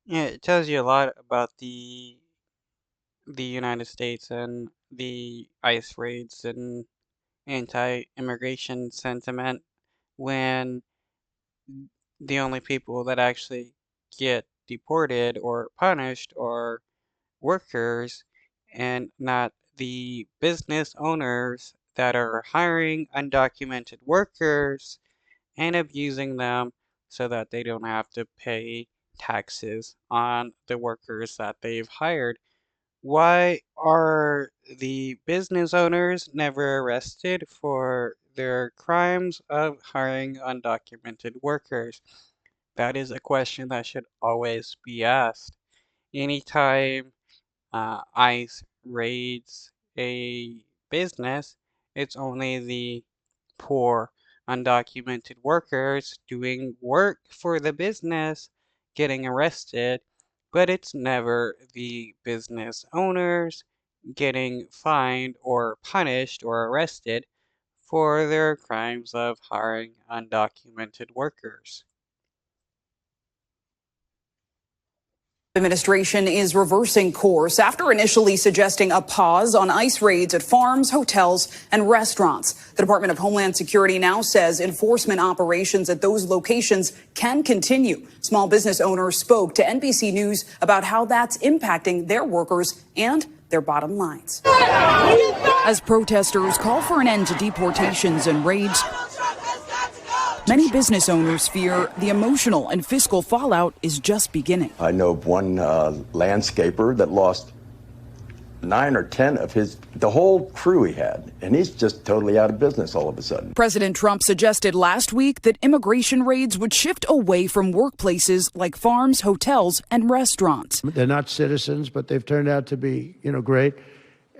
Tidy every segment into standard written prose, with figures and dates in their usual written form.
Yeah, it tells you a lot about the United States and the ICE raids and anti-immigration sentiment when the only people that actually get deported or punished are workers and not the business owners that are hiring undocumented workers and abusing them so that they don't have to pay taxes on the workers that they've hired. Why are the business owners never arrested for their crimes of hiring undocumented workers? That is a question that should always be asked. Anytime ICE raids a business, it's only the poor, undocumented workers doing work for the business getting arrested, but it's never the business owners getting fined or punished or arrested for their crimes of hiring undocumented workers. Administration is reversing course after initially suggesting a pause on ICE raids at farms, hotels, and restaurants. The Department of Homeland Security now says enforcement operations at those locations can continue. Small business owners spoke to NBC News about how that's impacting their workers and their bottom lines. As protesters call for an end to deportations and raids, many business owners fear the emotional and fiscal fallout is just beginning. I know of one landscaper that lost 9 or 10 of the whole crew he had, and he's just totally out of business all of a sudden. President Trump suggested last week that immigration raids would shift away from workplaces like farms, hotels, and restaurants. They're not citizens, but they've turned out to be, great.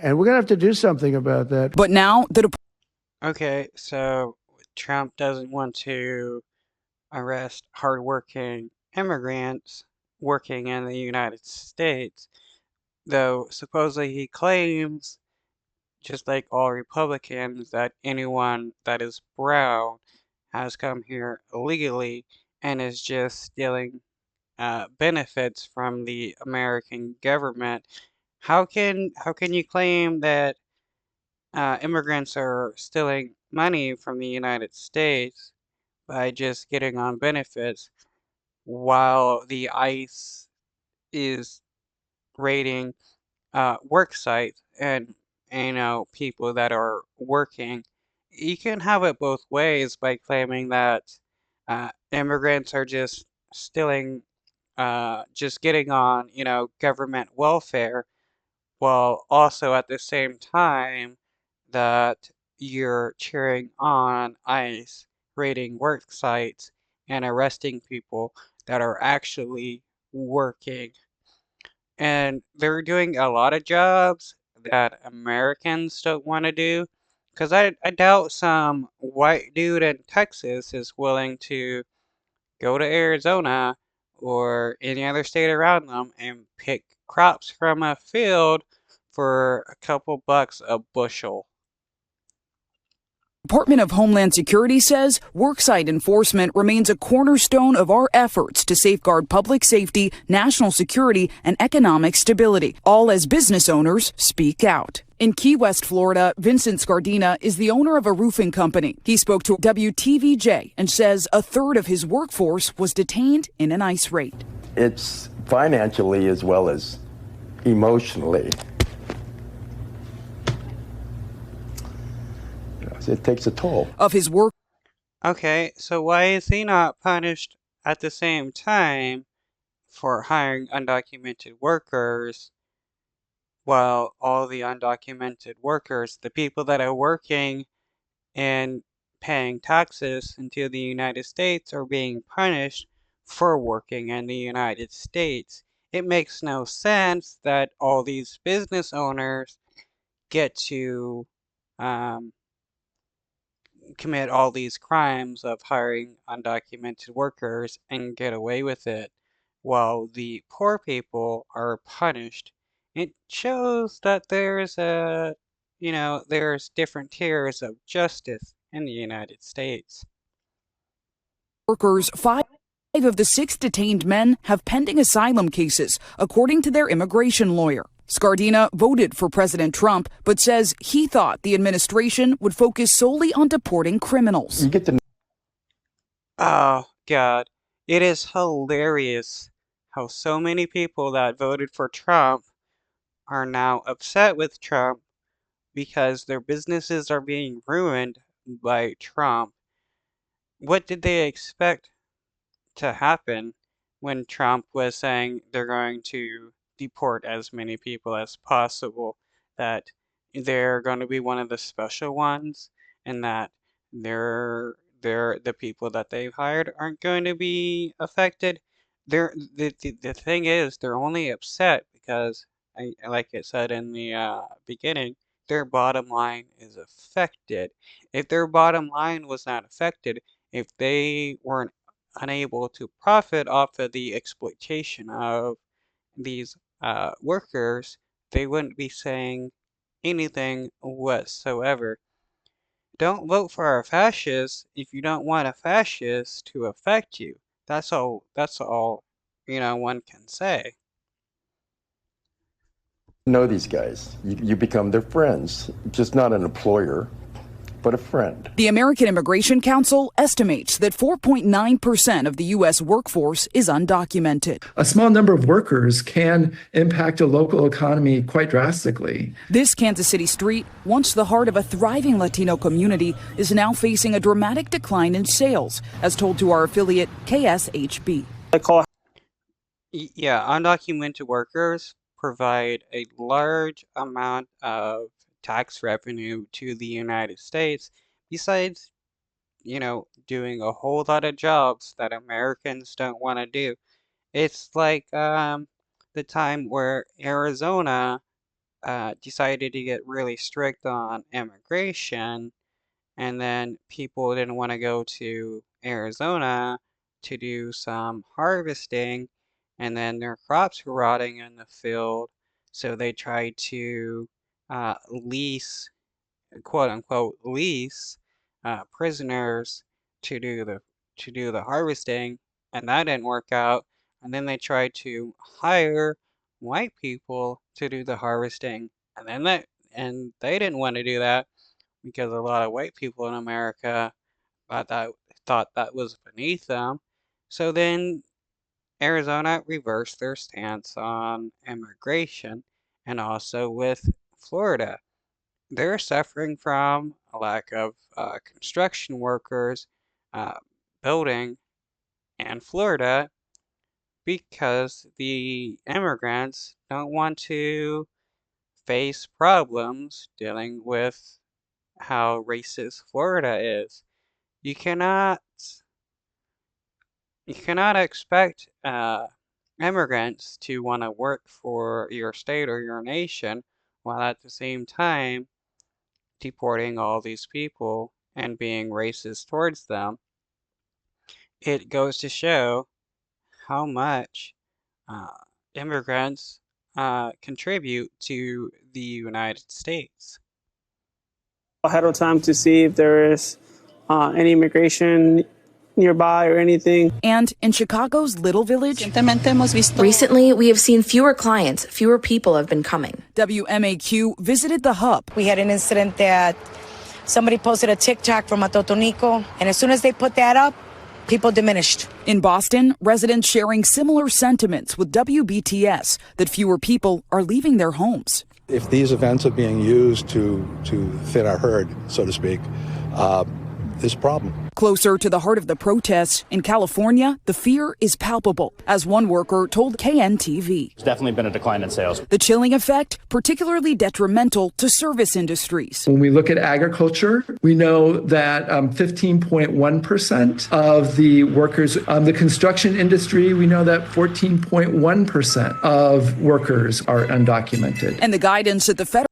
And we're going to have to do something about that. But now Okay, so Trump doesn't want to arrest hardworking immigrants working in the United States, though supposedly he claims, just like all Republicans, that anyone that is brown has come here illegally and is just stealing benefits from the American government. How can you claim that immigrants are stealing money from the United States by just getting on benefits while the ICE is raiding work sites and people that are working? You can have it both ways by claiming that immigrants are just stealing, just getting on government welfare, while also at the same time that you're cheering on ICE raiding work sites and arresting people that are actually working. And they're doing a lot of jobs that Americans don't want to do. Because I doubt some white dude in Texas is willing to go to Arizona or any other state around them and pick crops from a field for a couple bucks a bushel. Department of Homeland Security says worksite enforcement remains a cornerstone of our efforts to safeguard public safety, national security, and economic stability, all as business owners speak out. In Key West, Florida, Vincent Scardina is the owner of a roofing company. He spoke to WTVJ and says a third of his workforce was detained in an ICE raid. It's financially as well as emotionally. It takes a toll. Of his work. Okay, so why is he not punished at the same time for hiring undocumented workers, while all the undocumented workers, the people that are working and paying taxes into the United States, are being punished for working in the United States? It makes no sense that all these business owners get to commit all these crimes of hiring undocumented workers and get away with it, while the poor people are punished. It shows that there's different tiers of justice in the United States. Workers fight 5 of the 6 detained men have pending asylum cases, according to their immigration lawyer. Scardina voted for President Trump, but says he thought the administration would focus solely on deporting criminals. You get to Oh, God. It is hilarious how so many people that voted for Trump are now upset with Trump because their businesses are being ruined by Trump. What did they expect to happen when Trump was saying they're going to deport as many people as possible, that they're going to be one of the special ones, and that they're the people that they've hired aren't going to be affected? The thing is, they're only upset because, like it said in the beginning, their bottom line is affected. If their bottom line was not affected, if they weren't unable to profit off of the exploitation of these workers, they wouldn't be saying anything whatsoever. Don't vote for a fascist if you don't want a fascist to affect you. That's all, one can say. know these guys. You become their friends, just not an employer, but a friend. The American Immigration Council estimates that 4.9% of the U.S. workforce is undocumented. A small number of workers can impact a local economy quite drastically. This Kansas City street, once the heart of a thriving Latino community, is now facing a dramatic decline in sales, as told to our affiliate KSHB. Yeah, undocumented workers provide a large amount of tax revenue to the United States, besides, doing a whole lot of jobs that Americans don't want to do. It's like the time where Arizona decided to get really strict on immigration, and then people didn't want to go to Arizona to do some harvesting, and then their crops were rotting in the field, so they tried to lease, quote unquote, lease prisoners to do the harvesting, and that didn't work out. And then they tried to hire white people to do the harvesting, and they didn't want to do that because a lot of white people in America thought that thought that was beneath them. So then Arizona reversed their stance on immigration, and also with Florida. They're suffering from a lack of construction workers uh, building in Florida because the immigrants don't want to face problems dealing with how racist Florida is. You cannot you cannot expect immigrants to want to work for your state or your nation while at the same time deporting all these people and being racist towards them. It goes to show how much uh, immigrants contribute to the United States. Ahead of time to see if there is any immigration nearby or anything. And in Chicago's Little Village, Recently, we have seen fewer clients, fewer people have been coming. WMAQ visited the hub. We had an incident that somebody posted a TikTok from Atotonico, and as soon as they put that up, people diminished. In Boston, residents sharing similar sentiments with WBTS that fewer people are leaving their homes. If these events are being used to fit our herd, so to speak, there's a problem. Closer to the heart of the protests, in California, the fear is palpable, as one worker told KNTV. There's definitely been a decline in sales. The chilling effect, particularly detrimental to service industries. When we look at agriculture, we know that 15.1% of the workers, the construction industry, we know that 14.1% of workers are undocumented. And the guidance at the federal.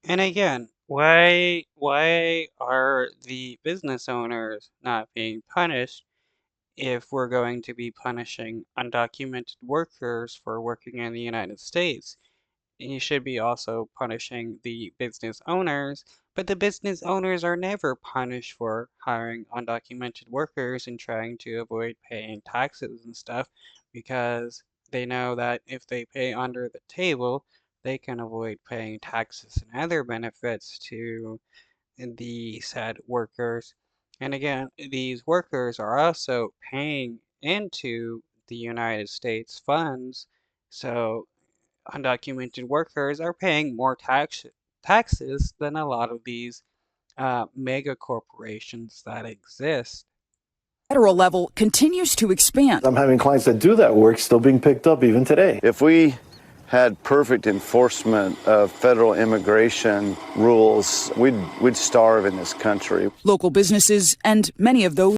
And again, why are the business owners not being punished if we're going to be punishing undocumented workers for working in the United States? you should be also punishing the business owners, but the business owners are never punished for hiring undocumented workers and trying to avoid paying taxes and stuff because they know that if they pay under the table, they can avoid paying taxes and other benefits to the said workers. And again, these workers are also paying into the United States funds, so undocumented workers are paying more taxes than a lot of these mega corporations that exist. Federal level continues to expand. I'm having clients that do that work still being picked up even today. If we had perfect enforcement of federal immigration rules, we'd starve in this country. Local businesses and many of those